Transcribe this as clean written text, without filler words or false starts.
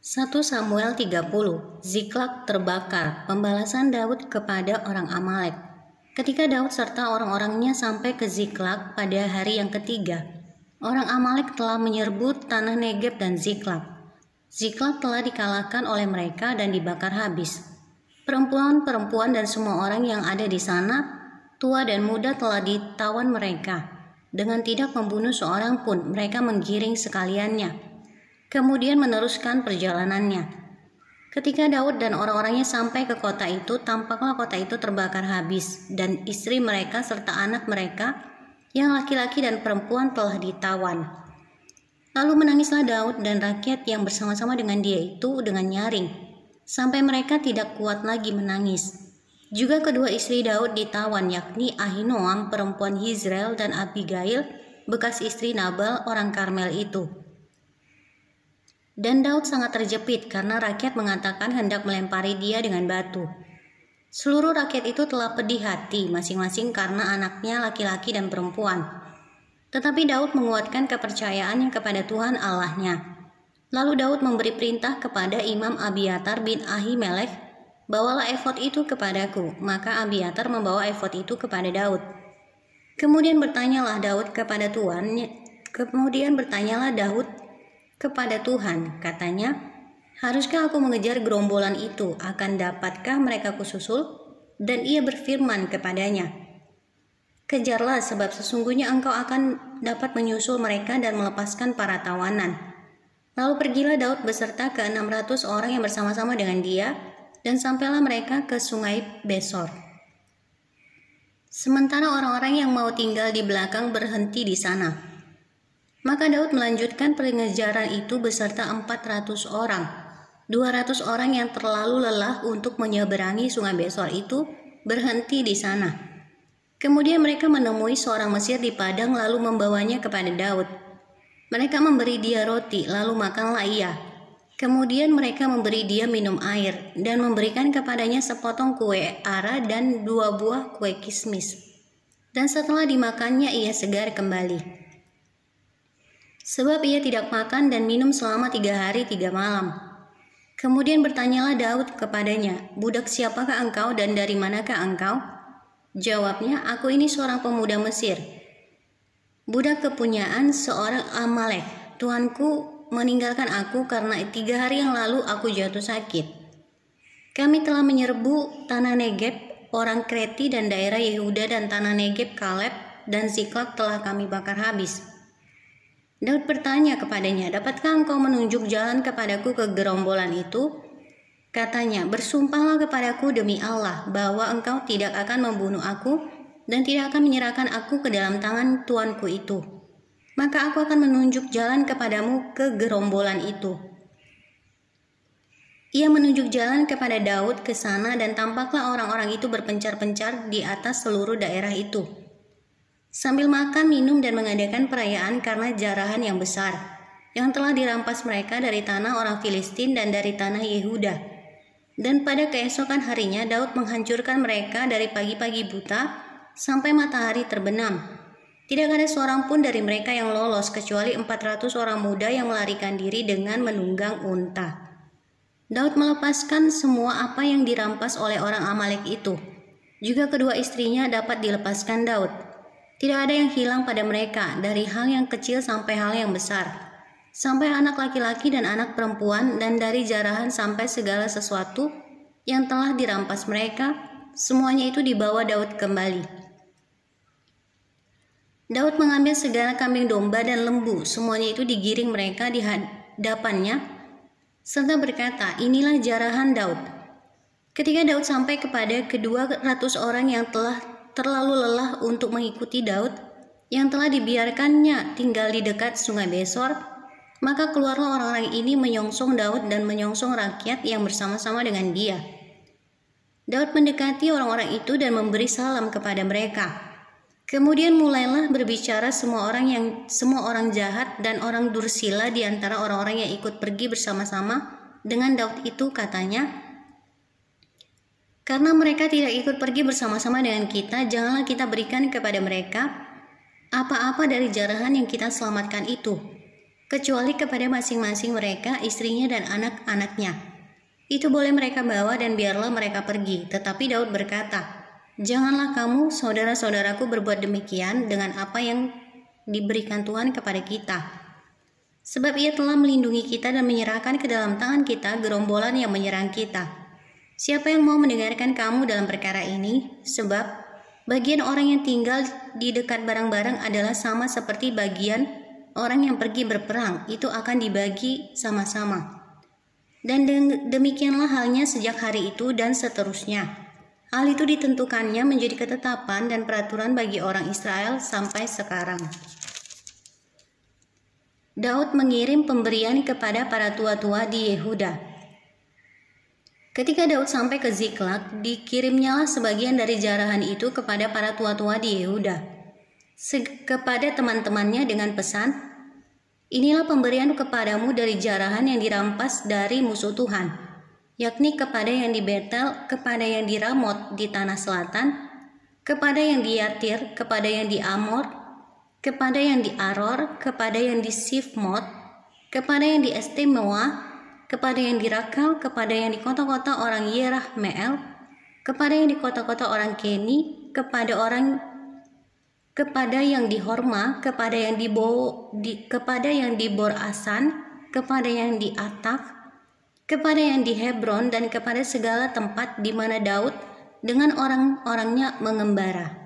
1 Samuel 30, Ziklag terbakar, pembalasan Daud kepada orang Amalek. Ketika Daud serta orang-orangnya sampai ke Ziklag pada hari yang ketiga, orang Amalek telah menyerbu tanah Negeb dan Ziklag. Ziklag telah dikalahkan oleh mereka dan dibakar habis. Perempuan-perempuan dan semua orang yang ada di sana, tua dan muda, telah ditawan mereka. Dengan tidak membunuh seorang pun, mereka menggiring sekaliannya. Kemudian meneruskan perjalanannya. Ketika Daud dan orang-orangnya sampai ke kota itu, tampaklah kota itu terbakar habis, dan istri mereka serta anak mereka yang laki-laki dan perempuan telah ditawan. Lalu menangislah Daud dan rakyat yang bersama-sama dengan dia itu dengan nyaring, sampai mereka tidak kuat lagi menangis. Juga kedua istri Daud ditawan, yakni Ahinoam perempuan Yizreel dan Abigail bekas istri Nabal orang Karmel itu. Dan Daud sangat terjepit karena rakyat mengatakan hendak melempari dia dengan batu. Seluruh rakyat itu telah pedih hati masing-masing karena anaknya laki-laki dan perempuan. Tetapi Daud menguatkan kepercayaannya kepada Tuhan Allahnya. Lalu Daud memberi perintah kepada Imam Abiatar bin Ahimelech, "Bawalah efod itu kepadaku." Maka Abiatar membawa efod itu kepada Daud. Kemudian bertanyalah Daud kepada Tuhan, katanya, "Haruskah aku mengejar gerombolan itu? Akan dapatkah mereka kususul?" Dan ia berfirman kepadanya, "Kejarlah, sebab sesungguhnya engkau akan dapat menyusul mereka dan melepaskan para tawanan." Lalu pergilah Daud beserta ke 600 orang yang bersama-sama dengan dia, dan sampailah mereka ke sungai Besor. Sementara orang-orang yang mau tinggal di belakang berhenti di sana. Maka Daud melanjutkan pengejaran itu beserta 400 orang. 200 orang yang terlalu lelah untuk menyeberangi sungai Besor itu berhenti di sana. Kemudian mereka menemui seorang Mesir di padang lalu membawanya kepada Daud. Mereka memberi dia roti, lalu makanlah ia. Kemudian mereka memberi dia minum air dan memberikan kepadanya sepotong kue ara dan 2 buah kue kismis. Dan setelah dimakannya ia segar kembali. Sebab ia tidak makan dan minum selama 3 hari 3 malam. Kemudian bertanyalah Daud kepadanya, "Budak siapakah engkau dan dari manakah engkau?" Jawabnya, "Aku ini seorang pemuda Mesir, budak kepunyaan seorang Amalek. Tuanku meninggalkan aku karena 3 hari yang lalu aku jatuh sakit. Kami telah menyerbu tanah Negeb orang Kreti dan daerah Yehuda, dan tanah Negeb Kaleb dan Ziklag telah kami bakar habis." Daud bertanya kepadanya, "Dapatkah engkau menunjuk jalan kepadaku ke gerombolan itu?" Katanya, "Bersumpahlah kepadaku demi Allah bahwa engkau tidak akan membunuh aku dan tidak akan menyerahkan aku ke dalam tangan tuanku itu. Maka aku akan menunjuk jalan kepadamu ke gerombolan itu." Ia menunjuk jalan kepada Daud ke sana, dan tampaklah orang-orang itu berpencar-pencar di atas seluruh daerah itu, sambil makan, minum, dan mengadakan perayaan karena jarahan yang besar yang telah dirampas mereka dari tanah orang Filistin dan dari tanah Yehuda. Dan pada keesokan harinya Daud menghancurkan mereka dari pagi-pagi buta sampai matahari terbenam. Tidak ada seorang pun dari mereka yang lolos kecuali 400 orang muda yang melarikan diri dengan menunggang unta. Daud melepaskan semua apa yang dirampas oleh orang Amalek itu. Juga kedua istrinya dapat dilepaskan Daud. Tidak ada yang hilang pada mereka, dari hal yang kecil sampai hal yang besar, sampai anak laki-laki dan anak perempuan, dan dari jarahan sampai segala sesuatu yang telah dirampas mereka, semuanya itu dibawa Daud kembali. Daud mengambil segala kambing domba dan lembu, semuanya itu digiring mereka di hadapannya, serta berkata, "Inilah jarahan Daud." Ketika Daud sampai kepada kedua 200 orang yang telah terlalu lelah untuk mengikuti Daud, yang telah dibiarkannya tinggal di dekat sungai Besor, maka keluarlah orang-orang ini menyongsong Daud dan menyongsong rakyat yang bersama-sama dengan dia. Daud mendekati orang-orang itu dan memberi salam kepada mereka. Kemudian mulailah berbicara semua orang jahat dan orang dursila di antara orang-orang yang ikut pergi bersama-sama dengan Daud itu, katanya, "Karena mereka tidak ikut pergi bersama-sama dengan kita, janganlah kita berikan kepada mereka apa-apa dari jarahan yang kita selamatkan itu, kecuali kepada masing-masing mereka, istrinya dan anak-anaknya. Itu boleh mereka bawa dan biarlah mereka pergi. Tetapi Daud berkata, "Janganlah kamu, saudara-saudaraku, berbuat demikian dengan apa yang diberikan Tuhan kepada kita. Sebab Ia telah melindungi kita dan menyerahkan ke dalam tangan kita gerombolan yang menyerang kita. Siapa yang mau mendengarkan kamu dalam perkara ini? Sebab bagian orang yang tinggal di dekat barang-barang adalah sama seperti bagian orang yang pergi berperang, itu akan dibagi sama-sama. Dan demikianlah halnya sejak hari itu dan seterusnya. Hal itu ditentukannya menjadi ketetapan dan peraturan bagi orang Israel sampai sekarang." Daud mengirim pemberian kepada para tua-tua di Yehuda. Ketika Daud sampai ke Ziklag, dikirimnyalah sebagian dari jarahan itu kepada para tua-tua di Yehuda, kepada teman-temannya dengan pesan, "Inilah pemberian kepadamu dari jarahan yang dirampas dari musuh Tuhan, yakni kepada yang di Betel, kepada yang di Ramot di tanah selatan, kepada yang di Yatir, kepada yang di Amor, kepada yang di Aror, kepada yang di Sifmot, kepada yang di Estemoa, kepada yang di Rakal, kepada yang di kota-kota orang Yerahmeel, kepada yang di kota-kota orang Keni, kepada yang di Horma, kepada yang di Bor-Asan, kepada yang di Atak, kepada yang di Hebron, dan kepada segala tempat di mana Daud dengan orang-orangnya mengembara."